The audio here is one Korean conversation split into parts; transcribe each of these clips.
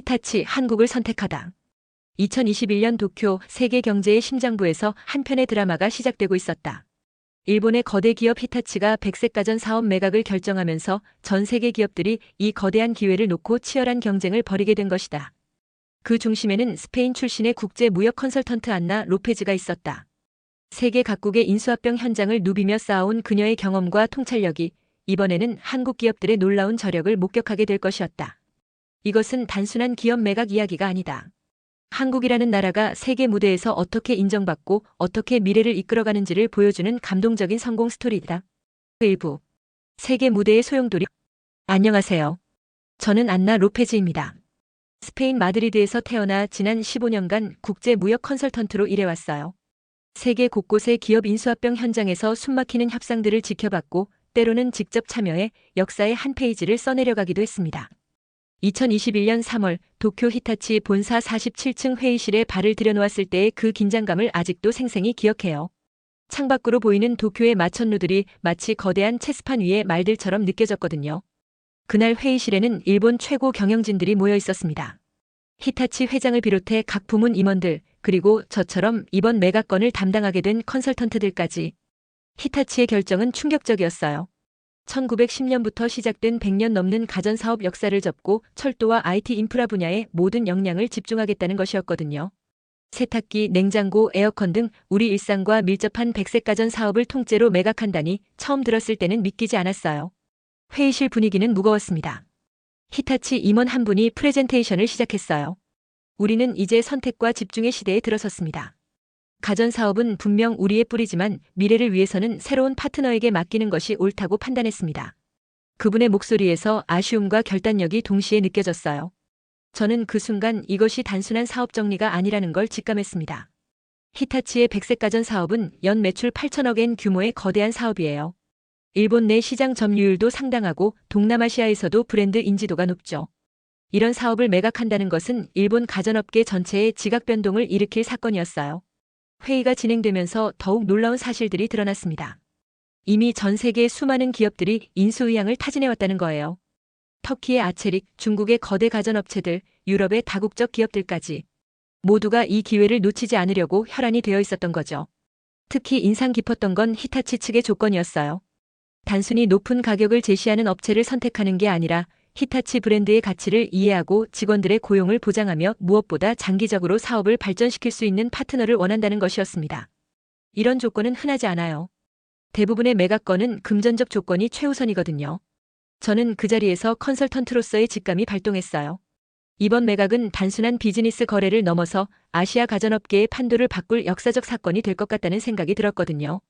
히타치 한국을 선택하다. 2021년 도쿄 세계 경제의 심장부에서 한 편의 드라마가 시작되고 있었다. 일본의 거대 기업 히타치가 백색가전 사업 매각을 결정하면서 전 세계 기업들이 이 거대한 기회를 놓고 치열한 경쟁을 벌이게 된 것이다. 그 중심에는 스페인 출신의 국제 무역 컨설턴트 안나 로페즈가 있었다. 세계 각국의 인수합병 현장을 누비며 쌓아온 그녀의 경험과 통찰력이 이번에는 한국 기업들의 놀라운 저력을 목격하게 될 것이었다. 이것은 단순한 기업 매각 이야기가 아니다. 한국이라는 나라가 세계 무대에서 어떻게 인정받고 어떻게 미래를 이끌어가는지를 보여주는 감동적인 성공 스토리다. 일부 세계 무대의 소용돌이. 안녕하세요. 저는 안나 로페즈입니다. 스페인 마드리드에서 태어나 지난 15년간 국제 무역 컨설턴트로 일해왔어요. 세계 곳곳의 기업 인수합병 현장에서 숨막히는 협상들을 지켜봤고 때로는 직접 참여해 역사의 한 페이지를 써내려가기도 했습니다. 2021년 3월 도쿄 히타치 본사 47층 회의실에 발을 들여놓았을 때의 그 긴장감을 아직도 생생히 기억해요. 창밖으로 보이는 도쿄의 마천루들이 마치 거대한 체스판 위의 말들처럼 느껴졌거든요. 그날 회의실에는 일본 최고 경영진들이 모여 있었습니다. 히타치 회장을 비롯해 각 부문 임원들, 그리고 저처럼 이번 매각건을 담당하게 된 컨설턴트들까지. 히타치의 결정은 충격적이었어요. 1910년부터 시작된 100년 넘는 가전사업 역사를 접고 철도와 IT 인프라 분야에 모든 역량을 집중하겠다는 것이었거든요. 세탁기, 냉장고, 에어컨 등 우리 일상과 밀접한 백색 가전 사업을 통째로 매각한다니 처음 들었을 때는 믿기지 않았어요. 회의실 분위기는 무거웠습니다. 히타치 임원 한 분이 프레젠테이션을 시작했어요. 우리는 이제 선택과 집중의 시대에 들어섰습니다. 가전사업은 분명 우리의 뿌리지만 미래를 위해서는 새로운 파트너에게 맡기는 것이 옳다고 판단했습니다. 그분의 목소리에서 아쉬움과 결단력이 동시에 느껴졌어요. 저는 그 순간 이것이 단순한 사업 정리가 아니라는 걸 직감했습니다. 히타치의 백색가전 사업은 연 매출 8천억 엔 규모의 거대한 사업이에요. 일본 내 시장 점유율도 상당하고 동남아시아에서도 브랜드 인지도가 높죠. 이런 사업을 매각한다는 것은 일본 가전업계 전체의 지각 변동을 일으킬 사건이었어요. 회의가 진행되면서 더욱 놀라운 사실들이 드러났습니다. 이미 전 세계의 수많은 기업들이 인수 의향을 타진해왔다는 거예요. 터키의 아체릭, 중국의 거대 가전업체들, 유럽의 다국적 기업들까지. 모두가 이 기회를 놓치지 않으려고 혈안이 되어 있었던 거죠. 특히 인상 깊었던 건 히타치 측의 조건이었어요. 단순히 높은 가격을 제시하는 업체를 선택하는 게 아니라 히타치 브랜드의 가치를 이해하고 직원들의 고용을 보장하며 무엇보다 장기적으로 사업을 발전시킬 수 있는 파트너를 원한다는 것이었습니다. 이런 조건은 흔하지 않아요. 대부분의 매각건은 금전적 조건이 최우선이거든요. 저는 그 자리에서 컨설턴트로서의 직감이 발동했어요. 이번 매각은 단순한 비즈니스 거래를 넘어서 아시아 가전업계의 판도를 바꿀 역사적 사건이 될 것 같다는 생각이 들었거든요.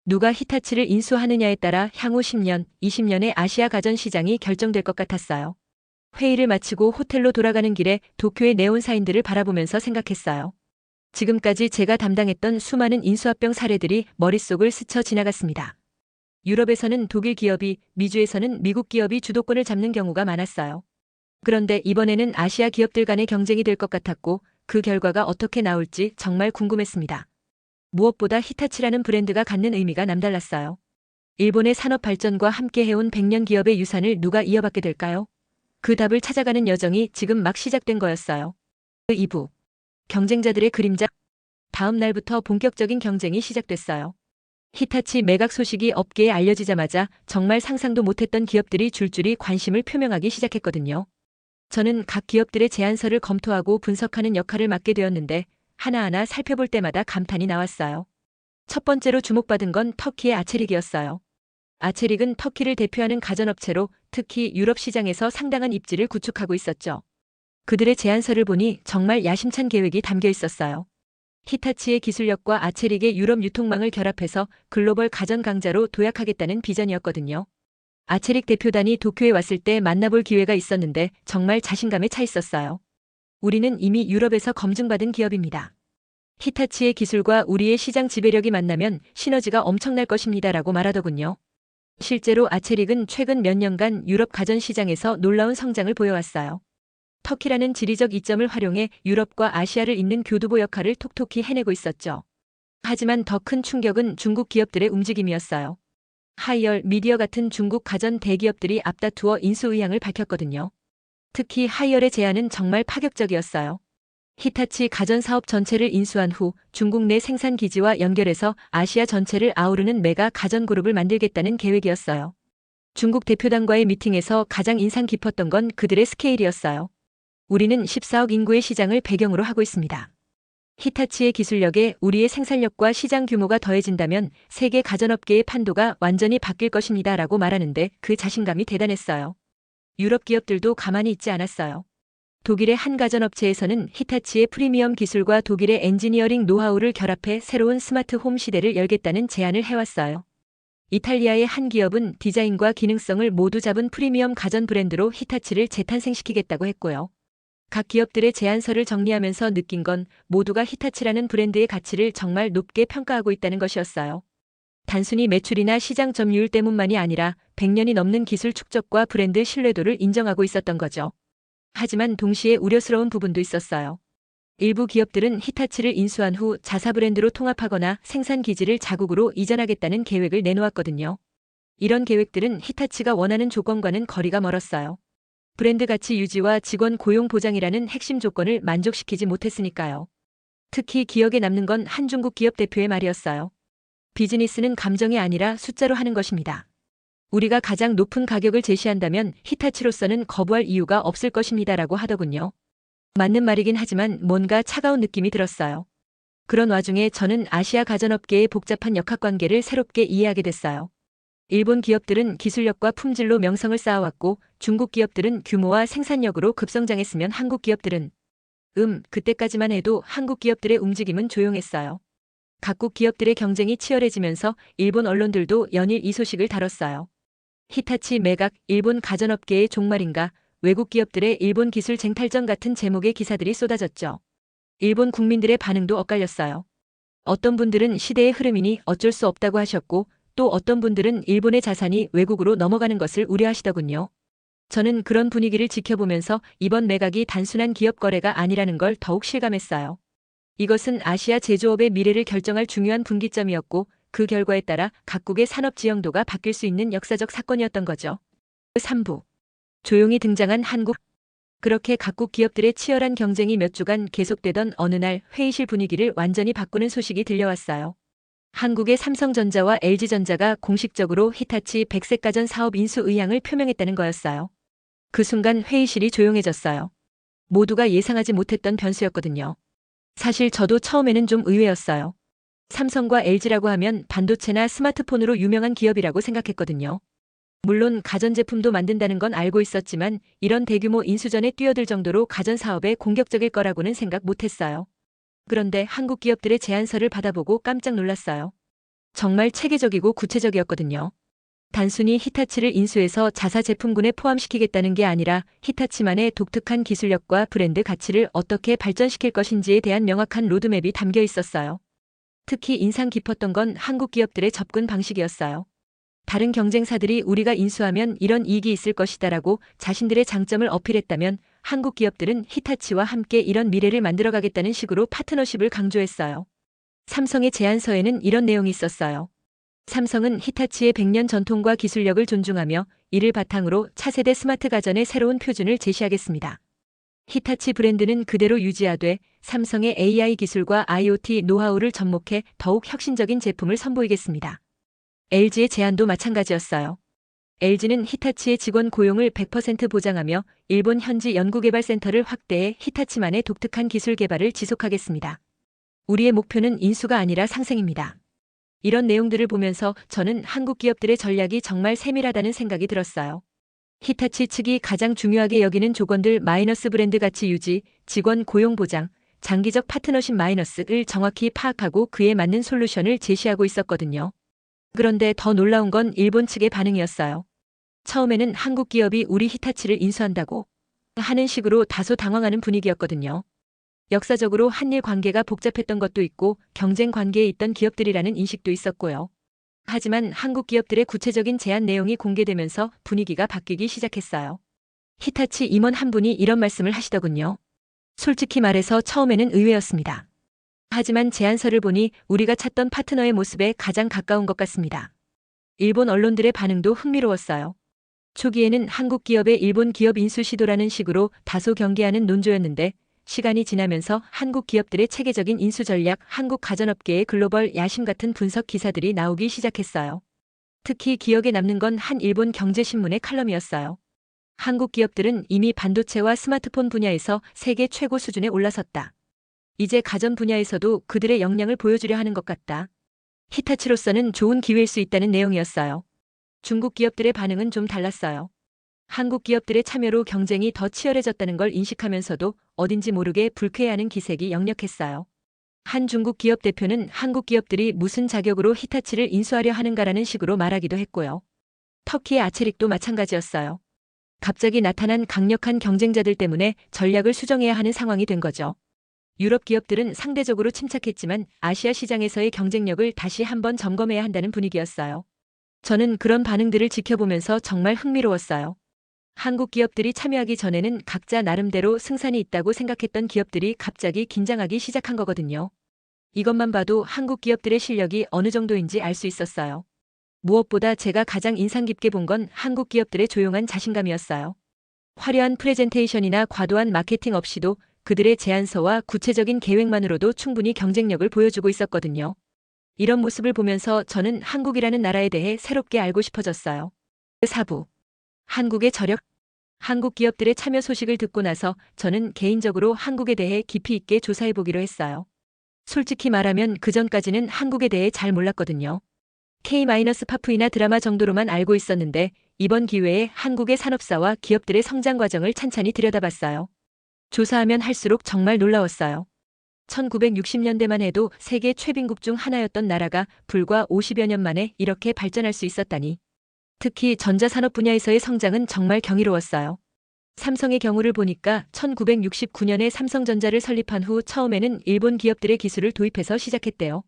누가 히타치를 인수하느냐에 따라 향후 10년, 20년의 아시아 가전 시장이 결정될 것 같았어요. 회의를 마치고 호텔로 돌아가는 길에 도쿄의 네온 사인들을 바라보면서 생각했어요. 지금까지 제가 담당했던 수많은 인수합병 사례들이 머릿속을 스쳐 지나갔습니다. 유럽에서는 독일 기업이, 미주에서는 미국 기업이 주도권을 잡는 경우가 많았어요. 그런데 이번에는 아시아 기업들 간의 경쟁이 될 것 같았고 그 결과가 어떻게 나올지 정말 궁금했습니다. 무엇보다 히타치라는 브랜드가 갖는 의미가 남달랐어요. 일본의 산업 발전과 함께 해온 100년 기업의 유산을 누가 이어받게 될까요? 그 답을 찾아가는 여정이 지금 막 시작된 거였어요. 2부. 경쟁자들의 그림자. 다음 날부터 본격적인 경쟁이 시작됐어요. 히타치 매각 소식이 업계에 알려지자마자 정말 상상도 못했던 기업들이 줄줄이 관심을 표명하기 시작했거든요. 저는 각 기업들의 제안서를 검토하고 분석하는 역할을 맡게 되었는데 하나하나 살펴볼 때마다 감탄이 나왔어요. 첫 번째로 주목받은 건 터키의 아체릭이었어요. 아체릭은 터키를 대표하는 가전업체로 특히 유럽 시장에서 상당한 입지를 구축하고 있었죠. 그들의 제안서를 보니 정말 야심찬 계획이 담겨 있었어요. 히타치의 기술력과 아체릭의 유럽 유통망을 결합해서 글로벌 가전 강자로 도약하겠다는 비전이었거든요. 아체릭 대표단이 도쿄에 왔을 때 만나볼 기회가 있었는데 정말 자신감에 차 있었어요. 우리는 이미 유럽에서 검증받은 기업입니다. 히타치의 기술과 우리의 시장 지배력이 만나면 시너지가 엄청날 것입니다라고 말하더군요. 실제로 아체릭은 최근 몇 년간 유럽 가전 시장에서 놀라운 성장을 보여왔어요. 터키라는 지리적 이점을 활용해 유럽과 아시아를 잇는 교두보 역할을 톡톡히 해내고 있었죠. 하지만 더 큰 충격은 중국 기업들의 움직임이었어요. 하이얼, 미디어 같은 중국 가전 대기업들이 앞다투어 인수 의향을 밝혔거든요. 특히 하이얼의 제안은 정말 파격적이었어요. 히타치 가전 사업 전체를 인수한 후 중국 내 생산 기지와 연결해서 아시아 전체를 아우르는 메가 가전 그룹을 만들겠다는 계획이었어요. 중국 대표단과의 미팅에서 가장 인상 깊었던 건 그들의 스케일이었어요. 우리는 14억 인구의 시장을 배경으로 하고 있습니다. 히타치의 기술력에 우리의 생산력과 시장 규모가 더해진다면 세계 가전업계의 판도가 완전히 바뀔 것입니다. 라고 말하는데 그 자신감이 대단했어요. 유럽 기업들도 가만히 있지 않았어요. 독일의 한 가전업체에서는 히타치의 프리미엄 기술과 독일의 엔지니어링 노하우를 결합해 새로운 스마트 홈 시대를 열겠다는 제안을 해왔어요. 이탈리아의 한 기업은 디자인과 기능성을 모두 잡은 프리미엄 가전 브랜드로 히타치를 재탄생시키겠다고 했고요. 각 기업들의 제안서를 정리하면서 느낀 건 모두가 히타치라는 브랜드의 가치를 정말 높게 평가하고 있다는 것이었어요. 단순히 매출이나 시장 점유율 때문만이 아니라 100년이 넘는 기술 축적과 브랜드 신뢰도를 인정하고 있었던 거죠. 하지만 동시에 우려스러운 부분도 있었어요. 일부 기업들은 히타치를 인수한 후 자사 브랜드로 통합하거나 생산 기지를 자국으로 이전하겠다는 계획을 내놓았거든요. 이런 계획들은 히타치가 원하는 조건과는 거리가 멀었어요. 브랜드 가치 유지와 직원 고용 보장이라는 핵심 조건을 만족시키지 못했으니까요. 특히 기억에 남는 건 한 중국 기업 대표의 말이었어요. 비즈니스는 감정이 아니라 숫자로 하는 것입니다. 우리가 가장 높은 가격을 제시한다면 히타치로서는 거부할 이유가 없을 것입니다라고 하더군요. 맞는 말이긴 하지만 뭔가 차가운 느낌이 들었어요. 그런 와중에 저는 아시아 가전업계의 복잡한 역학관계를 새롭게 이해하게 됐어요. 일본 기업들은 기술력과 품질로 명성을 쌓아왔고 중국 기업들은 규모와 생산력으로 급성장했으면 한국 기업들은 그때까지만 해도 한국 기업들의 움직임은 조용했어요. 각국 기업들의 경쟁이 치열해지면서 일본 언론들도 연일 이 소식을 다뤘어요. 히타치 매각, 일본 가전업계의 종말인가, 외국 기업들의 일본 기술 쟁탈전 같은 제목의 기사들이 쏟아졌죠. 일본 국민들의 반응도 엇갈렸어요. 어떤 분들은 시대의 흐름이니 어쩔 수 없다고 하셨고 또 어떤 분들은 일본의 자산이 외국으로 넘어가는 것을 우려하시더군요. 저는 그런 분위기를 지켜보면서 이번 매각이 단순한 기업 거래가 아니라는 걸 더욱 실감했어요. 이것은 아시아 제조업의 미래를 결정할 중요한 분기점이었고 그 결과에 따라 각국의 산업 지형도가 바뀔 수 있는 역사적 사건이었던 거죠. 3부. 조용히 등장한 한국. 그렇게 각국 기업들의 치열한 경쟁이 몇 주간 계속되던 어느 날 회의실 분위기를 완전히 바꾸는 소식이 들려왔어요. 한국의 삼성전자와 LG전자가 공식적으로 히타치 백색가전 사업 인수 의향을 표명했다는 거였어요. 그 순간 회의실이 조용해졌어요. 모두가 예상하지 못했던 변수였거든요. 사실 저도 처음에는 좀 의외였어요. 삼성과 LG라고 하면 반도체나 스마트폰으로 유명한 기업이라고 생각했거든요. 물론 가전제품도 만든다는 건 알고 있었지만 이런 대규모 인수전에 뛰어들 정도로 가전사업에 공격적일 거라고는 생각 못했어요. 그런데 한국 기업들의 제안서를 받아보고 깜짝 놀랐어요. 정말 체계적이고 구체적이었거든요. 단순히 히타치를 인수해서 자사 제품군에 포함시키겠다는 게 아니라 히타치만의 독특한 기술력과 브랜드 가치를 어떻게 발전시킬 것인지에 대한 명확한 로드맵이 담겨 있었어요. 특히 인상 깊었던 건 한국 기업들의 접근 방식이었어요. 다른 경쟁사들이 우리가 인수하면 이런 이익이 있을 것이다라고 자신들의 장점을 어필했다면 한국 기업들은 히타치와 함께 이런 미래를 만들어가겠다는 식으로 파트너십을 강조했어요. 삼성의 제안서에는 이런 내용이 있었어요. 삼성은 히타치의 100년 전통과 기술력을 존중하며 이를 바탕으로 차세대 스마트 가전의 새로운 표준을 제시하겠습니다. 히타치 브랜드는 그대로 유지하되 삼성의 AI 기술과 IoT 노하우를 접목해 더욱 혁신적인 제품을 선보이겠습니다. LG의 제안도 마찬가지였어요. LG는 히타치의 직원 고용을 100% 보장하며 일본 현지 연구개발센터를 확대해 히타치만의 독특한 기술 개발을 지속하겠습니다. 우리의 목표는 인수가 아니라 상생입니다. 이런 내용들을 보면서 저는 한국 기업들의 전략이 정말 세밀하다는 생각이 들었어요. 히타치 측이 가장 중요하게 여기는 조건들 마이너스 브랜드 가치 유지, 직원 고용 보장, 장기적 파트너십 마이너스를 정확히 파악하고 그에 맞는 솔루션을 제시하고 있었거든요. 그런데 더 놀라운 건 일본 측의 반응이었어요. 처음에는 한국 기업이 우리 히타치를 인수한다고 하는 식으로 다소 당황하는 분위기였거든요. 역사적으로 한일 관계가 복잡했던 것도 있고 경쟁 관계에 있던 기업들이라는 인식도 있었고요. 하지만 한국 기업들의 구체적인 제안 내용이 공개되면서 분위기가 바뀌기 시작했어요. 히타치 임원 한 분이 이런 말씀을 하시더군요. 솔직히 말해서 처음에는 의외였습니다. 하지만 제안서를 보니 우리가 찾던 파트너의 모습에 가장 가까운 것 같습니다. 일본 언론들의 반응도 흥미로웠어요. 초기에는 한국 기업의 일본 기업 인수 시도라는 식으로 다소 경계하는 논조였는데 시간이 지나면서 한국 기업들의 체계적인 인수 전략, 한국 가전업계의 글로벌 야심 같은 분석 기사들이 나오기 시작했어요. 특히 기억에 남는 건 한 일본 경제신문의 칼럼이었어요. 한국 기업들은 이미 반도체와 스마트폰 분야에서 세계 최고 수준에 올라섰다. 이제 가전 분야에서도 그들의 역량을 보여주려 하는 것 같다. 히타치로서는 좋은 기회일 수 있다는 내용이었어요. 중국 기업들의 반응은 좀 달랐어요. 한국 기업들의 참여로 경쟁이 더 치열해졌다는 걸 인식하면서도 어딘지 모르게 불쾌해하는 기색이 역력했어요. 한 중국 기업 대표는 한국 기업들이 무슨 자격으로 히타치를 인수하려 하는가라는 식으로 말하기도 했고요. 터키의 아체릭도 마찬가지였어요. 갑자기 나타난 강력한 경쟁자들 때문에 전략을 수정해야 하는 상황이 된 거죠. 유럽 기업들은 상대적으로 침착했지만 아시아 시장에서의 경쟁력을 다시 한번 점검해야 한다는 분위기였어요. 저는 그런 반응들을 지켜보면서 정말 흥미로웠어요. 한국 기업들이 참여하기 전에는 각자 나름대로 승산이 있다고 생각했던 기업들이 갑자기 긴장하기 시작한 거거든요. 이것만 봐도 한국 기업들의 실력이 어느 정도인지 알 수 있었어요. 무엇보다 제가 가장 인상 깊게 본 건 한국 기업들의 조용한 자신감이었어요. 화려한 프레젠테이션이나 과도한 마케팅 없이도 그들의 제안서와 구체적인 계획만으로도 충분히 경쟁력을 보여주고 있었거든요. 이런 모습을 보면서 저는 한국이라는 나라에 대해 새롭게 알고 싶어졌어요. 4부. 한국의 저력. 한국 기업들의 참여 소식을 듣고 나서 저는 개인적으로 한국에 대해 깊이 있게 조사해보기로 했어요. 솔직히 말하면 그전까지는 한국에 대해 잘 몰랐거든요. K-파프이나 드라마 정도로만 알고 있었는데 이번 기회에 한국의 산업사와 기업들의 성장 과정을 찬찬히 들여다봤어요. 조사하면 할수록 정말 놀라웠어요. 1960년대만 해도 세계 최빈국 중 하나였던 나라가 불과 50여 년 만에 이렇게 발전할 수 있었다니. 특히 전자산업 분야에서의 성장은 정말 경이로웠어요. 삼성의 경우를 보니까 1969년에 삼성전자를 설립한 후 처음에는 일본 기업들의 기술을 도입해서 시작했대요.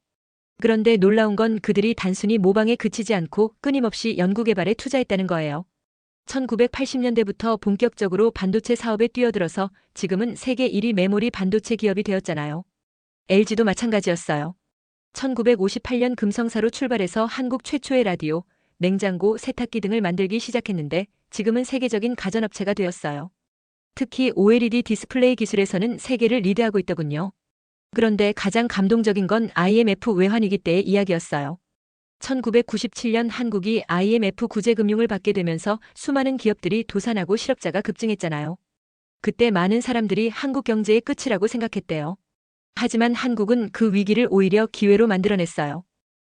그런데 놀라운 건 그들이 단순히 모방에 그치지 않고 끊임없이 연구개발에 투자했다는 거예요. 1980년대부터 본격적으로 반도체 사업에 뛰어들어서 지금은 세계 1위 메모리 반도체 기업이 되었잖아요. LG도 마찬가지였어요. 1958년 금성사로 출발해서 한국 최초의 라디오, 냉장고, 세탁기 등을 만들기 시작했는데 지금은 세계적인 가전업체가 되었어요. 특히 OLED 디스플레이 기술에서는 세계를 리드하고 있더군요. 그런데 가장 감동적인 건 IMF 외환위기 때의 이야기였어요. 1997년 한국이 IMF 구제금융을 받게 되면서 수많은 기업들이 도산하고 실업자가 급증했잖아요. 그때 많은 사람들이 한국 경제의 끝이라고 생각했대요. 하지만 한국은 그 위기를 오히려 기회로 만들어냈어요.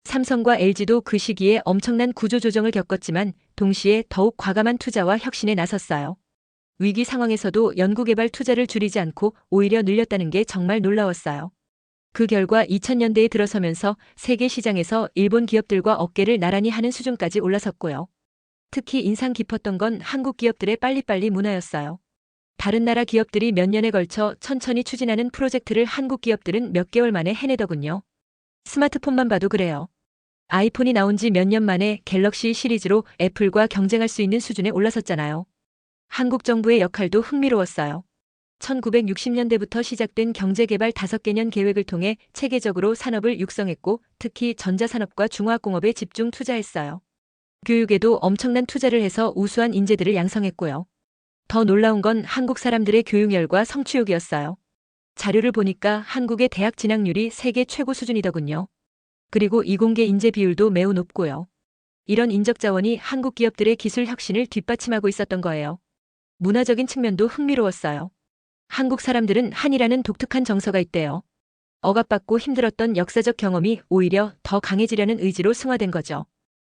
삼성과 LG도 그 시기에 엄청난 구조조정을 겪었지만 동시에 더욱 과감한 투자와 혁신에 나섰어요. 위기 상황에서도 연구개발 투자를 줄이지 않고 오히려 늘렸다는 게 정말 놀라웠어요. 그 결과 2000년대에 들어서면서 세계 시장에서 일본 기업들과 어깨를 나란히 하는 수준까지 올라섰고요. 특히 인상 깊었던 건 한국 기업들의 빨리빨리 문화였어요. 다른 나라 기업들이 몇 년에 걸쳐 천천히 추진하는 프로젝트를 한국 기업들은 몇 개월 만에 해내더군요. 스마트폰만 봐도 그래요. 아이폰이 나온 지 몇 년 만에 갤럭시 시리즈로 애플과 경쟁할 수 있는 수준에 올라섰잖아요. 한국 정부의 역할도 흥미로웠어요. 1960년대부터 시작된 경제개발 5개년 계획을 통해 체계적으로 산업을 육성했고 특히 전자산업과 중화학공업에 집중 투자했어요. 교육에도 엄청난 투자를 해서 우수한 인재들을 양성했고요. 더 놀라운 건 한국 사람들의 교육열과 성취욕이었어요. 자료를 보니까 한국의 대학 진학률이 세계 최고 수준이더군요. 그리고 이공계 인재 비율도 매우 높고요. 이런 인적 자원이 한국 기업들의 기술 혁신을 뒷받침하고 있었던 거예요. 문화적인 측면도 흥미로웠어요. 한국 사람들은 한이라는 독특한 정서가 있대요. 억압받고 힘들었던 역사적 경험이 오히려 더 강해지려는 의지로 승화된 거죠.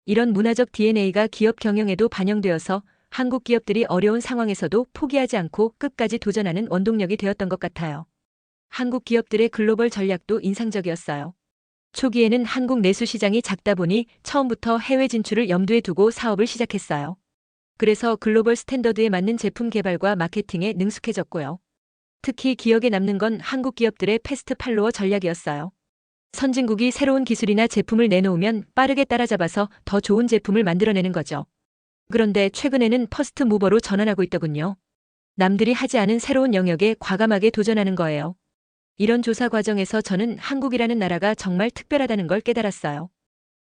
이런 문화적 DNA가 기업 경영에도 반영되어서 한국 기업들이 어려운 상황에서도 포기하지 않고 끝까지 도전하는 원동력이 되었던 것 같아요. 한국 기업들의 글로벌 전략도 인상적이었어요. 초기에는 한국 내수 시장이 작다 보니 처음부터 해외 진출을 염두에 두고 사업을 시작했어요. 그래서 글로벌 스탠더드에 맞는 제품 개발과 마케팅에 능숙해졌고요. 특히 기억에 남는 건 한국 기업들의 패스트 팔로워 전략이었어요. 선진국이 새로운 기술이나 제품을 내놓으면 빠르게 따라잡아서 더 좋은 제품을 만들어내는 거죠. 그런데 최근에는 퍼스트 무버로 전환하고 있더군요. 남들이 하지 않은 새로운 영역에 과감하게 도전하는 거예요. 이런 조사 과정에서 저는 한국이라는 나라가 정말 특별하다는 걸 깨달았어요.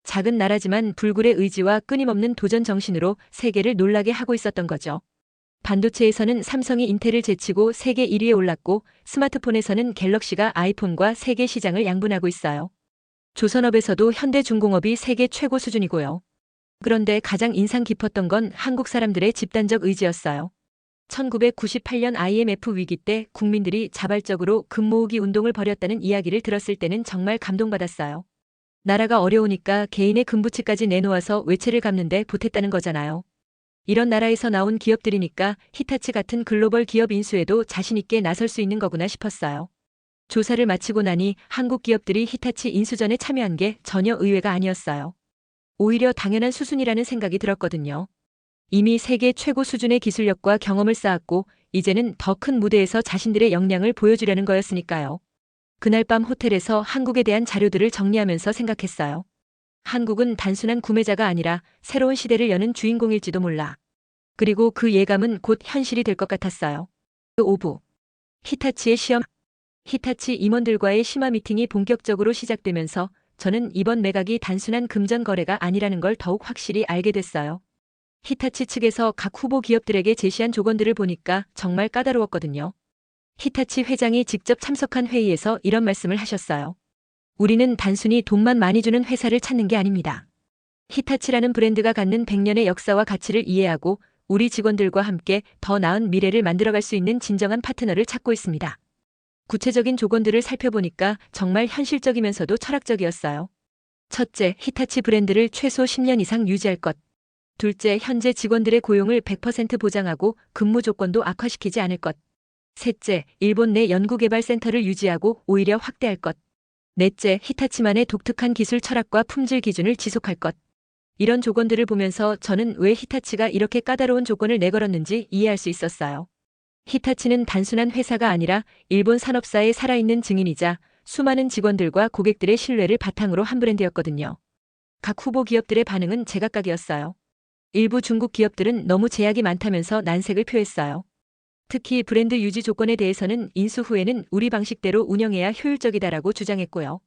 작은 나라지만 불굴의 의지와 끊임없는 도전 정신으로 세계를 놀라게 하고 있었던 거죠. 반도체에서는 삼성이 인텔을 제치고 세계 1위에 올랐고, 스마트폰에서는 갤럭시가 아이폰과 세계 시장을 양분하고 있어요. 조선업에서도 현대중공업이 세계 최고 수준이고요. 그런데 가장 인상 깊었던 건 한국 사람들의 집단적 의지였어요. 1998년 IMF 위기 때 국민들이 자발적으로 금 모으기 운동을 벌였다는 이야기를 들었을 때는 정말 감동받았어요. 나라가 어려우니까 개인의 금부치까지 내놓아서 외채를 갚는데 보탰다는 거잖아요. 이런 나라에서 나온 기업들이니까 히타치 같은 글로벌 기업 인수에도 자신 있게 나설 수 있는 거구나 싶었어요. 조사를 마치고 나니 한국 기업들이 히타치 인수전에 참여한 게 전혀 의외가 아니었어요. 오히려 당연한 수순이라는 생각이 들었거든요. 이미 세계 최고 수준의 기술력과 경험을 쌓았고 이제는 더 큰 무대에서 자신들의 역량을 보여주려는 거였으니까요. 그날 밤 호텔에서 한국에 대한 자료들을 정리하면서 생각했어요. 한국은 단순한 구매자가 아니라 새로운 시대를 여는 주인공일지도 몰라. 그리고 그 예감은 곧 현실이 될 것 같았어요. 오후 히타치의 시험. 히타치 임원들과의 심화 미팅이 본격적으로 시작되면서 저는 이번 매각이 단순한 금전 거래가 아니라는 걸 더욱 확실히 알게 됐어요. 히타치 측에서 각 후보 기업들에게 제시한 조건들을 보니까 정말 까다로웠거든요. 히타치 회장이 직접 참석한 회의에서 이런 말씀을 하셨어요. 우리는 단순히 돈만 많이 주는 회사를 찾는 게 아닙니다. 히타치라는 브랜드가 갖는 100년의 역사와 가치를 이해하고 우리 직원들과 함께 더 나은 미래를 만들어갈 수 있는 진정한 파트너를 찾고 있습니다. 구체적인 조건들을 살펴보니까 정말 현실적이면서도 철학적이었어요. 첫째, 히타치 브랜드를 최소 10년 이상 유지할 것. 둘째, 현재 직원들의 고용을 100% 보장하고 근무 조건도 악화시키지 않을 것. 셋째, 일본 내 연구개발센터를 유지하고 오히려 확대할 것. 넷째, 히타치만의 독특한 기술 철학과 품질 기준을 지속할 것. 이런 조건들을 보면서 저는 왜 히타치가 이렇게 까다로운 조건을 내걸었는지 이해할 수 있었어요. 히타치는 단순한 회사가 아니라 일본 산업사의 살아있는 증인이자 수많은 직원들과 고객들의 신뢰를 바탕으로 한 브랜드였거든요. 각 후보 기업들의 반응은 제각각이었어요. 일부 중국 기업들은 너무 제약이 많다면서 난색을 표했어요. 특히 브랜드 유지 조건에 대해서는 인수 후에는 우리 방식대로 운영해야 효율적이다라고 주장했고요.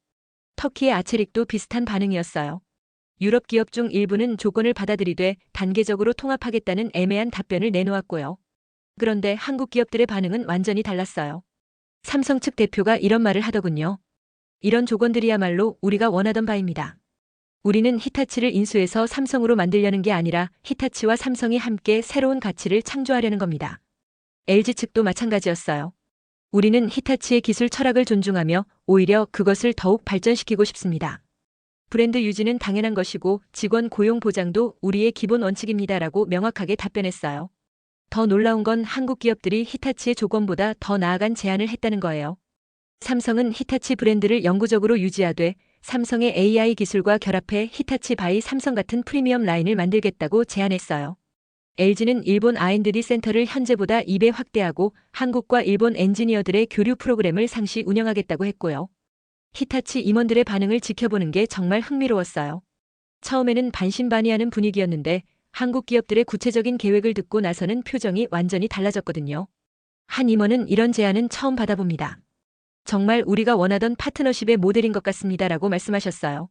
터키의 아체릭도 비슷한 반응이었어요. 유럽 기업 중 일부는 조건을 받아들이되 단계적으로 통합하겠다는 애매한 답변을 내놓았고요. 그런데 한국 기업들의 반응은 완전히 달랐어요. 삼성 측 대표가 이런 말을 하더군요. 이런 조건들이야말로 우리가 원하던 바입니다. 우리는 히타치를 인수해서 삼성으로 만들려는 게 아니라 히타치와 삼성이 함께 새로운 가치를 창조하려는 겁니다. LG 측도 마찬가지였어요. 우리는 히타치의 기술 철학을 존중하며 오히려 그것을 더욱 발전시키고 싶습니다. 브랜드 유지는 당연한 것이고 직원 고용 보장도 우리의 기본 원칙입니다라고 명확하게 답변했어요. 더 놀라운 건 한국 기업들이 히타치의 조건보다 더 나아간 제안을 했다는 거예요. 삼성은 히타치 브랜드를 영구적으로 유지하되 삼성의 AI 기술과 결합해 히타치 바이 삼성 같은 프리미엄 라인을 만들겠다고 제안했어요. LG는 일본 R&D 센터를 현재보다 2배 확대하고 한국과 일본 엔지니어들의 교류 프로그램을 상시 운영하겠다고 했고요. 히타치 임원들의 반응을 지켜보는 게 정말 흥미로웠어요. 처음에는 반신반의하는 분위기였는데 한국 기업들의 구체적인 계획을 듣고 나서는 표정이 완전히 달라졌거든요. 한 임원은 이런 제안은 처음 받아봅니다. 정말 우리가 원하던 파트너십의 모델인 것 같습니다라고 말씀하셨어요.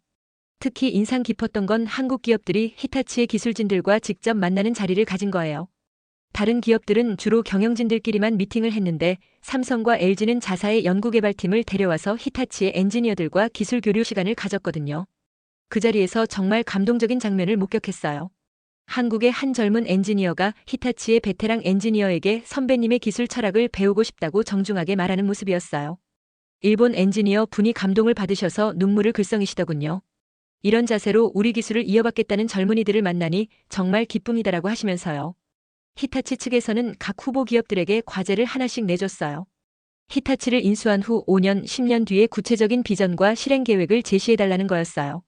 특히 인상 깊었던 건 한국 기업들이 히타치의 기술진들과 직접 만나는 자리를 가진 거예요. 다른 기업들은 주로 경영진들끼리만 미팅을 했는데 삼성과 LG는 자사의 연구개발팀을 데려와서 히타치의 엔지니어들과 기술 교류 시간을 가졌거든요. 그 자리에서 정말 감동적인 장면을 목격했어요. 한국의 한 젊은 엔지니어가 히타치의 베테랑 엔지니어에게 선배님의 기술 철학을 배우고 싶다고 정중하게 말하는 모습이었어요. 일본 엔지니어 분이 감동을 받으셔서 눈물을 글썽이시더군요. 이런 자세로 우리 기술을 이어받겠다는 젊은이들을 만나니 정말 기쁨이다라고 하시면서요. 히타치 측에서는 각 후보 기업들에게 과제를 하나씩 내줬어요. 히타치를 인수한 후 5년, 10년 뒤에 구체적인 비전과 실행 계획을 제시해달라는 거였어요.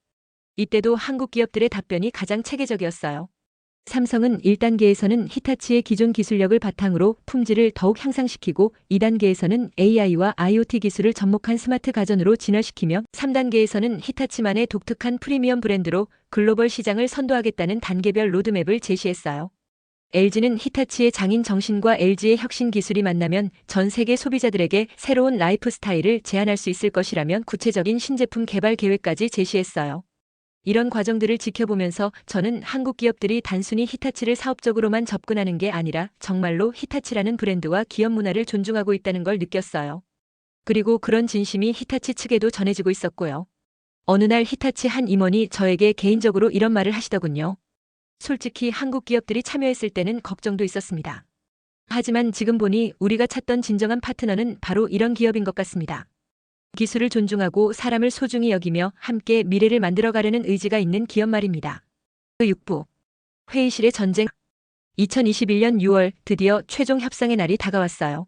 이때도 한국 기업들의 답변이 가장 체계적이었어요. 삼성은 1단계에서는 히타치의 기존 기술력을 바탕으로 품질을 더욱 향상시키고 2단계에서는 AI와 IoT 기술을 접목한 스마트 가전으로 진화시키며 3단계에서는 히타치만의 독특한 프리미엄 브랜드로 글로벌 시장을 선도하겠다는 단계별 로드맵을 제시했어요. LG는 히타치의 장인 정신과 LG의 혁신 기술이 만나면 전 세계 소비자들에게 새로운 라이프 스타일을 제안할 수 있을 것이라면 구체적인 신제품 개발 계획까지 제시했어요. 이런 과정들을 지켜보면서 저는 한국 기업들이 단순히 히타치를 사업적으로만 접근하는 게 아니라 정말로 히타치라는 브랜드와 기업 문화를 존중하고 있다는 걸 느꼈어요. 그리고 그런 진심이 히타치 측에도 전해지고 있었고요. 어느 날 히타치 한 임원이 저에게 개인적으로 이런 말을 하시더군요. 솔직히 한국 기업들이 참여했을 때는 걱정도 있었습니다. 하지만 지금 보니 우리가 찾던 진정한 파트너는 바로 이런 기업인 것 같습니다. 기술을 존중하고 사람을 소중히 여기며 함께 미래를 만들어가려는 의지가 있는 기업 말입니다. 6부 회의실의 전쟁 2021년 6월 드디어 최종 협상의 날이 다가왔어요.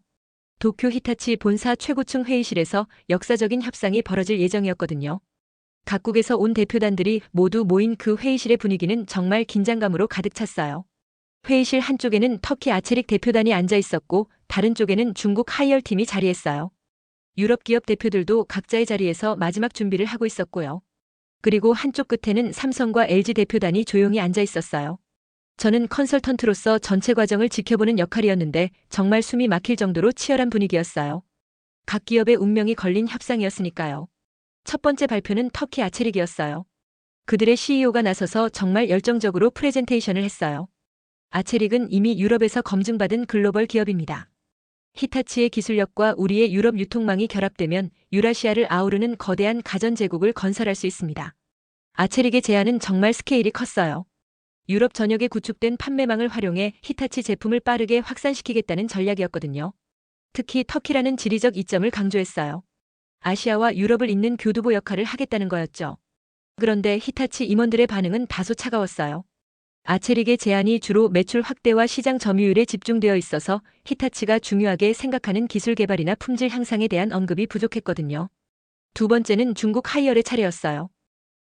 도쿄 히타치 본사 최고층 회의실에서 역사적인 협상이 벌어질 예정이었거든요. 각국에서 온 대표단들이 모두 모인 그 회의실의 분위기는 정말 긴장감으로 가득 찼어요. 회의실 한쪽에는 터키 아체릭 대표단이 앉아 있었고 다른 쪽에는 중국 하이얼 팀이 자리했어요. 유럽 기업 대표들도 각자의 자리에서 마지막 준비를 하고 있었고요. 그리고 한쪽 끝에는 삼성과 LG 대표단이 조용히 앉아 있었어요. 저는 컨설턴트로서 전체 과정을 지켜보는 역할이었는데 정말 숨이 막힐 정도로 치열한 분위기였어요. 각 기업의 운명이 걸린 협상이었으니까요. 첫 번째 발표는 터키 아체릭이었어요. 그들의 CEO가 나서서 정말 열정적으로 프레젠테이션을 했어요. 아체릭은 이미 유럽에서 검증받은 글로벌 기업입니다. 히타치의 기술력과 우리의 유럽 유통망이 결합되면 유라시아를 아우르는 거대한 가전제국을 건설할 수 있습니다. 아체릭의 제안은 정말 스케일이 컸어요. 유럽 전역에 구축된 판매망을 활용해 히타치 제품을 빠르게 확산시키겠다는 전략이었거든요. 특히 터키라는 지리적 이점을 강조했어요. 아시아와 유럽을 잇는 교두보 역할을 하겠다는 거였죠. 그런데 히타치 임원들의 반응은 다소 차가웠어요. 아체릭의 제안이 주로 매출 확대와 시장 점유율에 집중되어 있어서 히타치가 중요하게 생각하는 기술 개발이나 품질 향상에 대한 언급이 부족했거든요. 두 번째는 중국 하이얼의 차례였어요.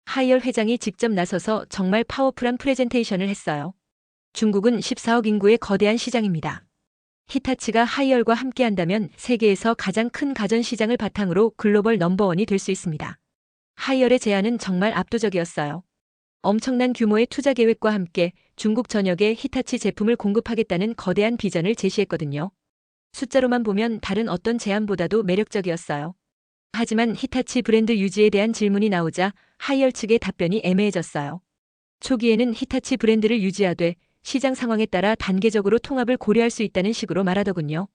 하이얼 회장이 직접 나서서 정말 파워풀한 프레젠테이션을 했어요. 중국은 14억 인구의 거대한 시장입니다. 히타치가 하이얼과 함께한다면 세계에서 가장 큰 가전 시장을 바탕으로 글로벌 넘버원이 될 수 있습니다. 하이얼의 제안은 정말 압도적이었어요. 엄청난 규모의 투자 계획과 함께 중국 전역에 히타치 제품을 공급하겠다는 거대한 비전을 제시했거든요. 숫자로만 보면 다른 어떤 제안보다도 매력적이었어요. 하지만 히타치 브랜드 유지에 대한 질문이 나오자 하이얼 측의 답변이 애매해졌어요. 초기에는 히타치 브랜드를 유지하되 시장 상황에 따라 단계적으로 통합을 고려할 수 있다는 식으로 말하더군요.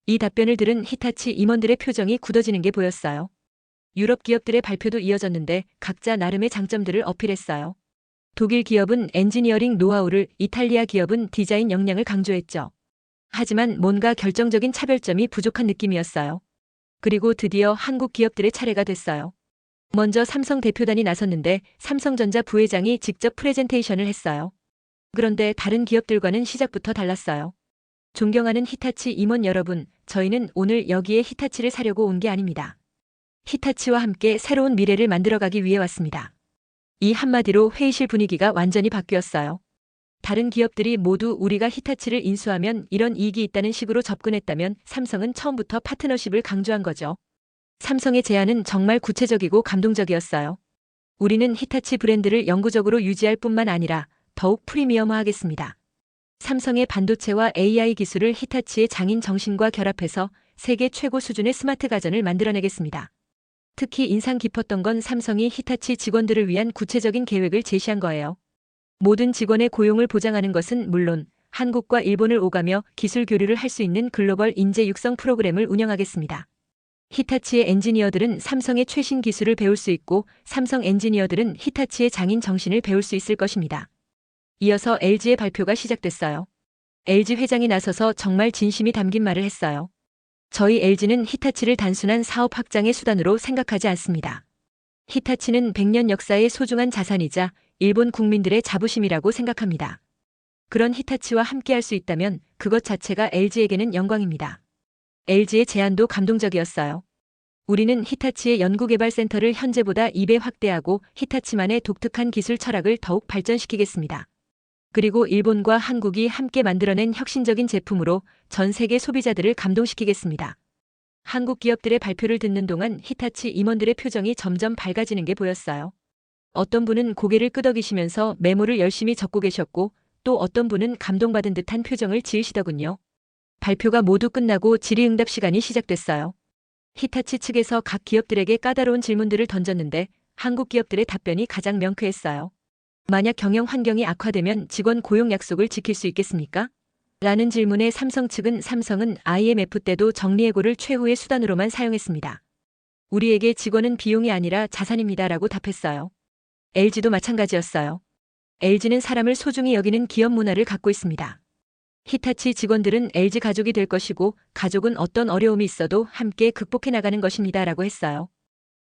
이 답변을 들은 히타치 임원들의 표정이 굳어지는 게 보였어요. 유럽 기업들의 발표도 이어졌는데 각자 나름의 장점들을 어필했어요. 독일 기업은 엔지니어링 노하우를, 이탈리아 기업은 디자인 역량을 강조했죠. 하지만 뭔가 결정적인 차별점이 부족한 느낌이었어요. 그리고 드디어 한국 기업들의 차례가 됐어요. 먼저 삼성 대표단이 나섰는데 삼성전자 부회장이 직접 프레젠테이션을 했어요. 그런데 다른 기업들과는 시작부터 달랐어요. 존경하는 히타치 임원 여러분, 저희는 오늘 여기에 히타치를 사려고 온 게 아닙니다. 히타치와 함께 새로운 미래를 만들어가기 위해 왔습니다. 이 한마디로 회의실 분위기가 완전히 바뀌었어요. 다른 기업들이 모두 우리가 히타치를 인수하면 이런 이익이 있다는 식으로 접근했다면 삼성은 처음부터 파트너십을 강조한 거죠. 삼성의 제안은 정말 구체적이고 감동적이었어요. 우리는 히타치 브랜드를 영구적으로 유지할 뿐만 아니라 더욱 프리미엄화하겠습니다. 삼성의 반도체와 AI 기술을 히타치의 장인 정신과 결합해서 세계 최고 수준의 스마트 가전을 만들어내겠습니다. 특히 인상 깊었던 건 삼성이 히타치 직원들을 위한 구체적인 계획을 제시한 거예요. 모든 직원의 고용을 보장하는 것은 물론 한국과 일본을 오가며 기술 교류를 할 수 있는 글로벌 인재 육성 프로그램을 운영하겠습니다. 히타치의 엔지니어들은 삼성의 최신 기술을 배울 수 있고 삼성 엔지니어들은 히타치의 장인 정신을 배울 수 있을 것입니다. 이어서 LG의 발표가 시작됐어요. LG 회장이 나서서 정말 진심이 담긴 말을 했어요. 저희 LG는 히타치를 단순한 사업 확장의 수단으로 생각하지 않습니다. 히타치는 100년 역사의 소중한 자산이자 일본 국민들의 자부심이라고 생각합니다. 그런 히타치와 함께할 수 있다면 그것 자체가 LG에게는 영광입니다. LG의 제안도 감동적이었어요. 우리는 히타치의 연구개발센터를 현재보다 2배 확대하고 히타치만의 독특한 기술 철학을 더욱 발전시키겠습니다. 그리고 일본과 한국이 함께 만들어낸 혁신적인 제품으로 전 세계 소비자들을 감동시키겠습니다. 한국 기업들의 발표를 듣는 동안 히타치 임원들의 표정이 점점 밝아지는 게 보였어요. 어떤 분은 고개를 끄덕이시면서 메모를 열심히 적고 계셨고 또 어떤 분은 감동받은 듯한 표정을 지으시더군요. 발표가 모두 끝나고 질의응답 시간이 시작됐어요. 히타치 측에서 각 기업들에게 까다로운 질문들을 던졌는데 한국 기업들의 답변이 가장 명쾌했어요. 만약 경영 환경이 악화되면 직원 고용 약속을 지킬 수 있겠습니까? 라는 질문에 삼성 측은 삼성은 IMF 때도 정리해고를 최후의 수단으로만 사용했습니다. 우리에게 직원은 비용이 아니라 자산입니다라고 답했어요. LG도 마찬가지였어요. LG는 사람을 소중히 여기는 기업 문화를 갖고 있습니다. 히타치 직원들은 LG 가족이 될 것이고 가족은 어떤 어려움이 있어도 함께 극복해 나가는 것입니다라고 했어요.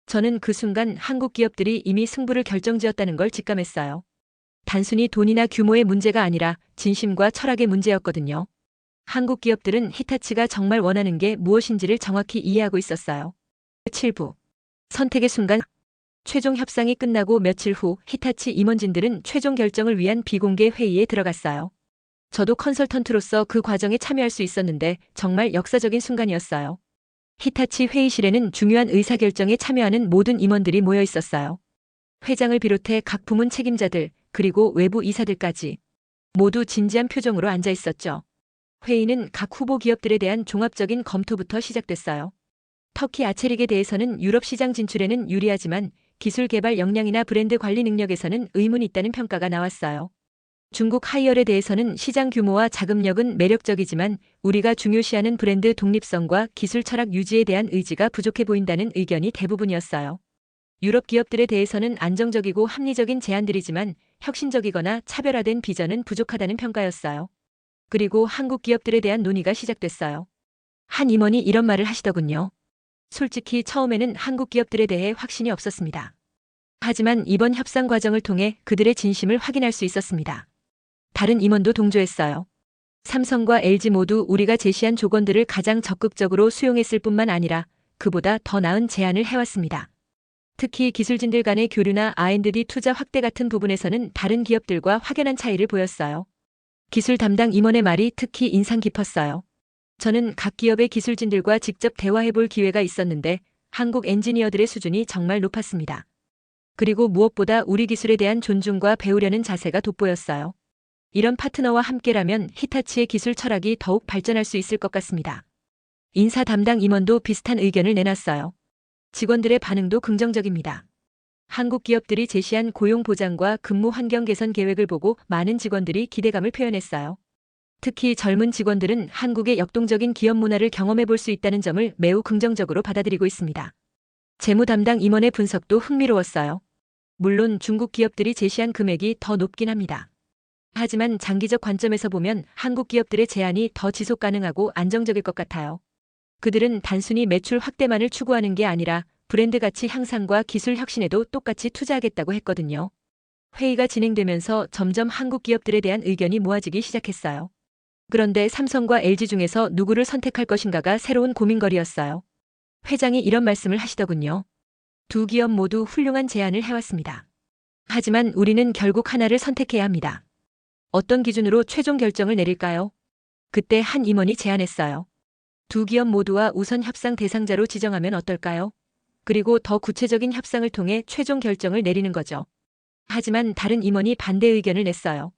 저는 그 순간 한국 기업들이 이미 승부를 결정지었다는 걸 직감했어요. 단순히 돈이나 규모의 문제가 아니라 진심과 철학의 문제였거든요. 한국 기업들은 히타치가 정말 원하는 게 무엇인지를 정확히 이해하고 있었어요. 7부. 선택의 순간. 최종 협상이 끝나고 며칠 후 히타치 임원진들은 최종 결정을 위한 비공개 회의에 들어갔어요. 저도 컨설턴트로서 그 과정에 참여할 수 있었는데 정말 역사적인 순간이었어요. 히타치 회의실에는 중요한 의사결정에 참여하는 모든 임원들이 모여 있었어요. 회장을 비롯해 각 부문 책임자들, 그리고 외부 이사들까지 모두 진지한 표정으로 앉아 있었죠. 회의는 각 후보 기업들에 대한 종합적인 검토부터 시작됐어요. 터키 아체릭에 대해서는 유럽 시장 진출에는 유리하지만 기술 개발 역량이나 브랜드 관리 능력에서는 의문이 있다는 평가가 나왔어요. 중국 하이얼에 대해서는 시장 규모와 자금력은 매력적이지만 우리가 중요시하는 브랜드 독립성과 기술 철학 유지에 대한 의지가 부족해 보인다는 의견이 대부분이었어요. 유럽 기업들에 대해서는 안정적이고 합리적인 제안들이지만 혁신적이거나 차별화된 비전은 부족하다는 평가였어요. 그리고 한국 기업들에 대한 논의가 시작됐어요. 한 임원이 이런 말을 하시더군요. 솔직히 처음에는 한국 기업들에 대해 확신이 없었습니다. 하지만 이번 협상 과정을 통해 그들의 진심을 확인할 수 있었습니다. 다른 임원도 동조했어요. 삼성과 LG 모두 우리가 제시한 조건들을 가장 적극적으로 수용했을 뿐만 아니라 그보다 더 나은 제안을 해왔습니다. 특히 기술진들 간의 교류나 R&D 투자 확대 같은 부분에서는 다른 기업들과 확연한 차이를 보였어요. 기술 담당 임원의 말이 특히 인상 깊었어요. 저는 각 기업의 기술진들과 직접 대화해볼 기회가 있었는데 한국 엔지니어들의 수준이 정말 높았습니다. 그리고 무엇보다 우리 기술에 대한 존중과 배우려는 자세가 돋보였어요. 이런 파트너와 함께라면 히타치의 기술 철학이 더욱 발전할 수 있을 것 같습니다. 인사 담당 임원도 비슷한 의견을 내놨어요. 직원들의 반응도 긍정적입니다. 한국 기업들이 제시한 고용 보장과 근무 환경 개선 계획을 보고 많은 직원들이 기대감을 표현했어요. 특히 젊은 직원들은 한국의 역동적인 기업 문화를 경험해 볼 수 있다는 점을 매우 긍정적으로 받아들이고 있습니다. 재무 담당 임원의 분석도 흥미로웠어요. 물론 중국 기업들이 제시한 금액이 더 높긴 합니다. 하지만 장기적 관점에서 보면 한국 기업들의 제안이 더 지속 가능하고 안정적일 것 같아요. 그들은 단순히 매출 확대만을 추구하는 게 아니라 브랜드 가치 향상과 기술 혁신에도 똑같이 투자하겠다고 했거든요. 회의가 진행되면서 점점 한국 기업들에 대한 의견이 모아지기 시작했어요. 그런데 삼성과 LG 중에서 누구를 선택할 것인가가 새로운 고민거리였어요. 회장이 이런 말씀을 하시더군요. 두 기업 모두 훌륭한 제안을 해왔습니다. 하지만 우리는 결국 하나를 선택해야 합니다. 어떤 기준으로 최종 결정을 내릴까요? 그때 한 임원이 제안했어요. 두 기업 모두와 우선 협상 대상자로 지정하면 어떨까요? 그리고 더 구체적인 협상을 통해 최종 결정을 내리는 거죠. 하지만 다른 임원이 반대 의견을 냈어요.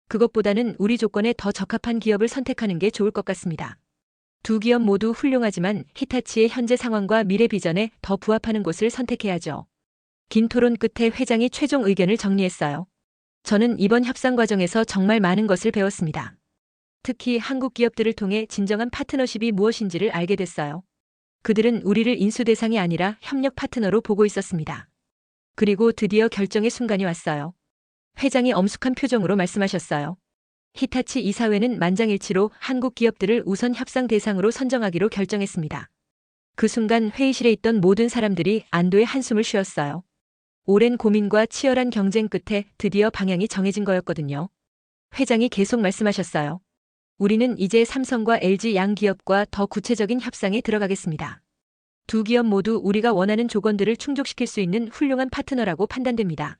그것보다는 우리 조건에 더 적합한 기업을 선택하는 게 좋을 것 같습니다. 두 기업 모두 훌륭하지만 히타치의 현재 상황과 미래 비전에 더 부합하는 곳을 선택해야죠. 긴 토론 끝에 회장이 최종 의견을 정리했어요. 저는 이번 협상 과정에서 정말 많은 것을 배웠습니다. 특히 한국 기업들을 통해 진정한 파트너십이 무엇인지를 알게 됐어요. 그들은 우리를 인수 대상이 아니라 협력 파트너로 보고 있었습니다. 그리고 드디어 결정의 순간이 왔어요. 회장이 엄숙한 표정으로 말씀하셨어요. 히타치 이사회는 만장일치로 한국 기업들을 우선 협상 대상으로 선정하기로 결정했습니다. 그 순간 회의실에 있던 모든 사람들이 안도의 한숨을 쉬었어요. 오랜 고민과 치열한 경쟁 끝에 드디어 방향이 정해진 거였거든요. 회장이 계속 말씀하셨어요. 우리는 이제 삼성과 LG 양 기업과 더 구체적인 협상에 들어가겠습니다. 두 기업 모두 우리가 원하는 조건들을 충족시킬 수 있는 훌륭한 파트너라고 판단됩니다.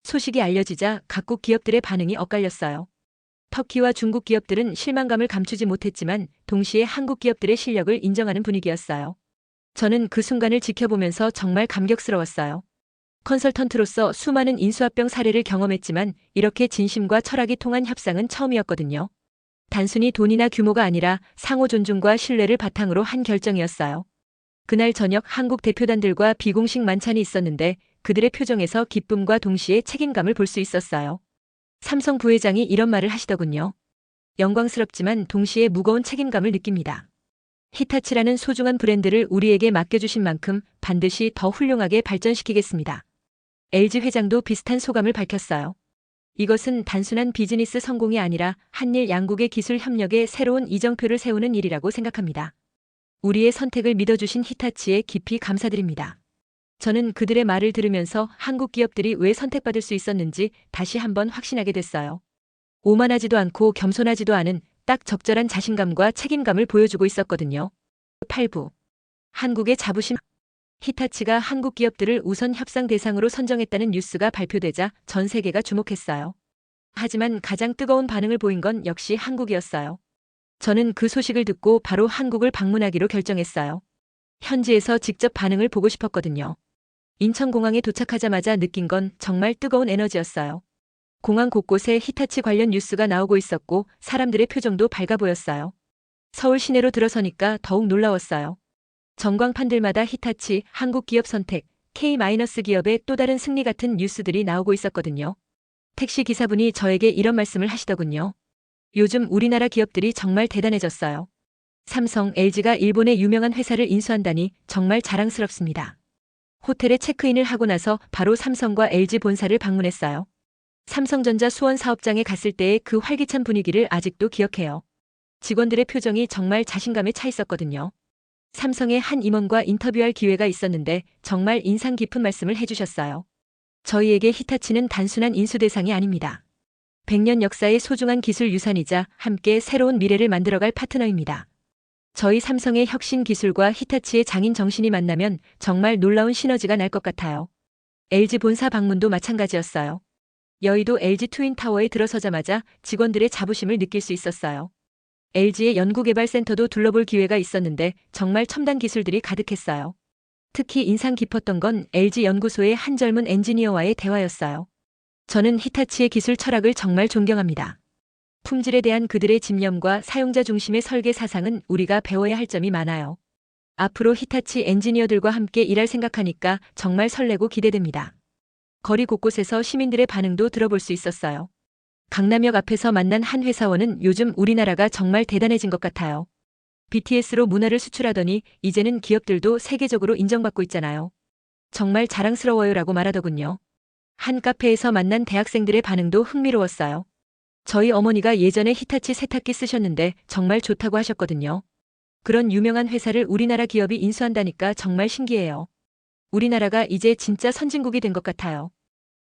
소식이 알려지자 각국 기업들의 반응이 엇갈렸어요. 터키와 중국 기업들은 실망감을 감추지 못했지만 동시에 한국 기업들의 실력을 인정하는 분위기였어요. 저는 그 순간을 지켜보면서 정말 감격스러웠어요. 컨설턴트로서 수많은 인수합병 사례를 경험했지만 이렇게 진심과 철학이 통한 협상은 처음이었거든요. 단순히 돈이나 규모가 아니라 상호 존중과 신뢰를 바탕으로 한 결정이었어요. 그날 저녁 한국 대표단들과 비공식 만찬이 있었는데 그들의 표정에서 기쁨과 동시에 책임감을 볼 수 있었어요. 삼성 부회장이 이런 말을 하시더군요. 영광스럽지만 동시에 무거운 책임감을 느낍니다. 히타치라는 소중한 브랜드를 우리에게 맡겨주신 만큼 반드시 더 훌륭하게 발전시키겠습니다. LG 회장도 비슷한 소감을 밝혔어요. 이것은 단순한 비즈니스 성공이 아니라 한일 양국의 기술 협력에 새로운 이정표를 세우는 일이라고 생각합니다. 우리의 선택을 믿어주신 히타치에 깊이 감사드립니다. 저는 그들의 말을 들으면서 한국 기업들이 왜 선택받을 수 있었는지 다시 한번 확신하게 됐어요. 오만하지도 않고 겸손하지도 않은 딱 적절한 자신감과 책임감을 보여주고 있었거든요. 8부. 한국의 자부심. 히타치가 한국 기업들을 우선 협상 대상으로 선정했다는 뉴스가 발표되자 전 세계가 주목했어요. 하지만 가장 뜨거운 반응을 보인 건 역시 한국이었어요. 저는 그 소식을 듣고 바로 한국을 방문하기로 결정했어요. 현지에서 직접 반응을 보고 싶었거든요. 인천공항에 도착하자마자 느낀 건 정말 뜨거운 에너지였어요. 공항 곳곳에 히타치 관련 뉴스가 나오고 있었고 사람들의 표정도 밝아 보였어요. 서울 시내로 들어서니까 더욱 놀라웠어요. 전광판들마다 히타치, 한국 기업 선택, K-기업의 또 다른 승리 같은 뉴스들이 나오고 있었거든요. 택시 기사분이 저에게 이런 말씀을 하시더군요. 요즘 우리나라 기업들이 정말 대단해졌어요. 삼성, LG가 일본의 유명한 회사를 인수한다니 정말 자랑스럽습니다. 호텔에 체크인을 하고 나서 바로 삼성과 LG 본사를 방문했어요. 삼성전자 수원 사업장에 갔을 때의 그 활기찬 분위기를 아직도 기억해요. 직원들의 표정이 정말 자신감에 차 있었거든요. 삼성의 한 임원과 인터뷰할 기회가 있었는데 정말 인상 깊은 말씀을 해주셨어요. 저희에게 히타치는 단순한 인수 대상이 아닙니다. 100년 역사의 소중한 기술 유산이자 함께 새로운 미래를 만들어갈 파트너입니다. 저희 삼성의 혁신 기술과 히타치의 장인 정신이 만나면 정말 놀라운 시너지가 날 것 같아요. LG 본사 방문도 마찬가지였어요. 여의도 LG 트윈타워에 들어서자마자 직원들의 자부심을 느낄 수 있었어요. LG의 연구개발센터도 둘러볼 기회가 있었는데 정말 첨단 기술들이 가득했어요. 특히 인상 깊었던 건 LG 연구소의 한 젊은 엔지니어와의 대화였어요. 저는 히타치의 기술 철학을 정말 존경합니다. 품질에 대한 그들의 집념과 사용자 중심의 설계 사상은 우리가 배워야 할 점이 많아요. 앞으로 히타치 엔지니어들과 함께 일할 생각하니까 정말 설레고 기대됩니다. 거리 곳곳에서 시민들의 반응도 들어볼 수 있었어요. 강남역 앞에서 만난 한 회사원은 요즘 우리나라가 정말 대단해진 것 같아요. BTS로 문화를 수출하더니 이제는 기업들도 세계적으로 인정받고 있잖아요. 정말 자랑스러워요라고 말하더군요. 한 카페에서 만난 대학생들의 반응도 흥미로웠어요. 저희 어머니가 예전에 히타치 세탁기 쓰셨는데 정말 좋다고 하셨거든요. 그런 유명한 회사를 우리나라 기업이 인수한다니까 정말 신기해요. 우리나라가 이제 진짜 선진국이 된 것 같아요.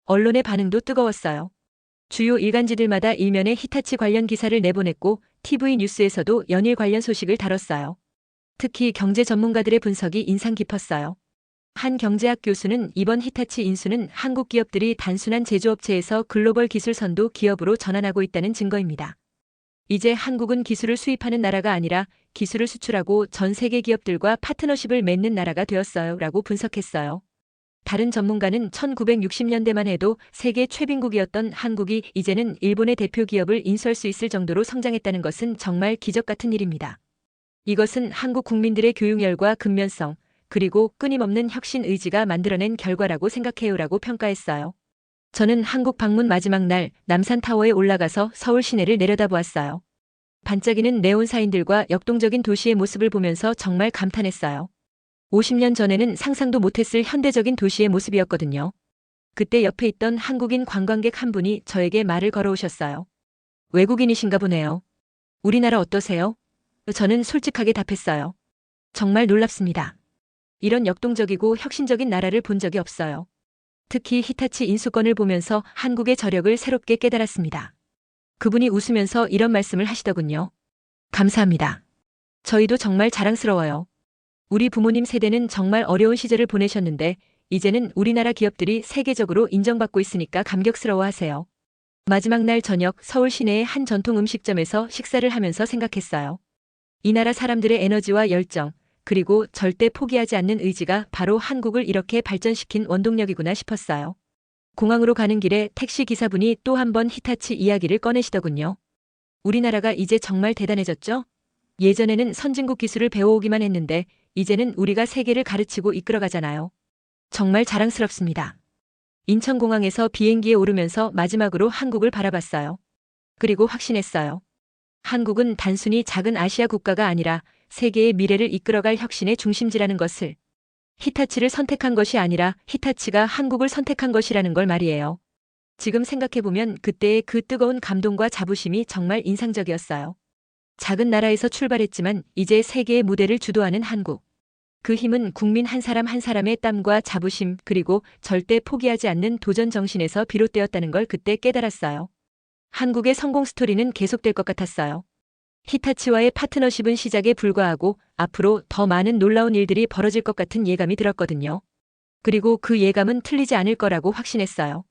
언론의 반응도 뜨거웠어요. 주요 일간지들마다 일면에 히타치 관련 기사를 내보냈고 TV 뉴스에서도 연일 관련 소식을 다뤘어요. 특히 경제 전문가들의 분석이 인상 깊었어요. 한 경제학 교수는 이번 히타치 인수는 한국 기업들이 단순한 제조업체에서 글로벌 기술 선도 기업으로 전환하고 있다는 증거입니다. 이제 한국은 기술을 수입하는 나라가 아니라 기술을 수출하고 전 세계 기업들과 파트너십을 맺는 나라가 되었어요 라고 분석했어요. 다른 전문가는 1960년대만 해도 세계 최빈국이었던 한국이 이제는 일본의 대표 기업을 인수할 수 있을 정도로 성장했다는 것은 정말 기적 같은 일입니다. 이것은 한국 국민들의 교육열과 근면성, 그리고 끊임없는 혁신 의지가 만들어낸 결과라고 생각해요라고 평가했어요. 저는 한국 방문 마지막 날 남산타워에 올라가서 서울 시내를 내려다보았어요. 반짝이는 네온 사인들과 역동적인 도시의 모습을 보면서 정말 감탄했어요. 50년 전에는 상상도 못했을 현대적인 도시의 모습이었거든요. 그때 옆에 있던 한국인 관광객 한 분이 저에게 말을 걸어오셨어요. 외국인이신가 보네요. 우리나라 어떠세요? 저는 솔직하게 답했어요. 정말 놀랍습니다. 이런 역동적이고 혁신적인 나라를 본 적이 없어요. 특히 히타치 인수권을 보면서 한국의 저력을 새롭게 깨달았습니다. 그분이 웃으면서 이런 말씀을 하시더군요. 감사합니다. 저희도 정말 자랑스러워요. 우리 부모님 세대는 정말 어려운 시절을 보내셨는데 이제는 우리나라 기업들이 세계적으로 인정받고 있으니까 감격스러워하세요. 마지막 날 저녁 서울 시내의 한 전통 음식점에서 식사를 하면서 생각했어요. 이 나라 사람들의 에너지와 열정, 그리고 절대 포기하지 않는 의지가 바로 한국을 이렇게 발전시킨 원동력이구나 싶었어요. 공항으로 가는 길에 택시 기사분이 또 한 번 히타치 이야기를 꺼내시더군요. 우리나라가 이제 정말 대단해졌죠? 예전에는 선진국 기술을 배워오기만 했는데 이제는 우리가 세계를 가르치고 이끌어가잖아요. 정말 자랑스럽습니다. 인천공항에서 비행기에 오르면서 마지막으로 한국을 바라봤어요. 그리고 확신했어요. 한국은 단순히 작은 아시아 국가가 아니라 세계의 미래를 이끌어갈 혁신의 중심지라는 것을. 히타치를 선택한 것이 아니라 히타치가 한국을 선택한 것이라는 걸 말이에요. 지금 생각해보면 그때의 그 뜨거운 감동과 자부심이 정말 인상적이었어요. 작은 나라에서 출발했지만 이제 세계의 무대를 주도하는 한국. 그 힘은 국민 한 사람 한 사람의 땀과 자부심 그리고 절대 포기하지 않는 도전 정신에서 비롯되었다는 걸 그때 깨달았어요. 한국의 성공 스토리는 계속될 것 같았어요. 히타치와의 파트너십은 시작에 불과하고 앞으로 더 많은 놀라운 일들이 벌어질 것 같은 예감이 들었거든요. 그리고 그 예감은 틀리지 않을 거라고 확신했어요.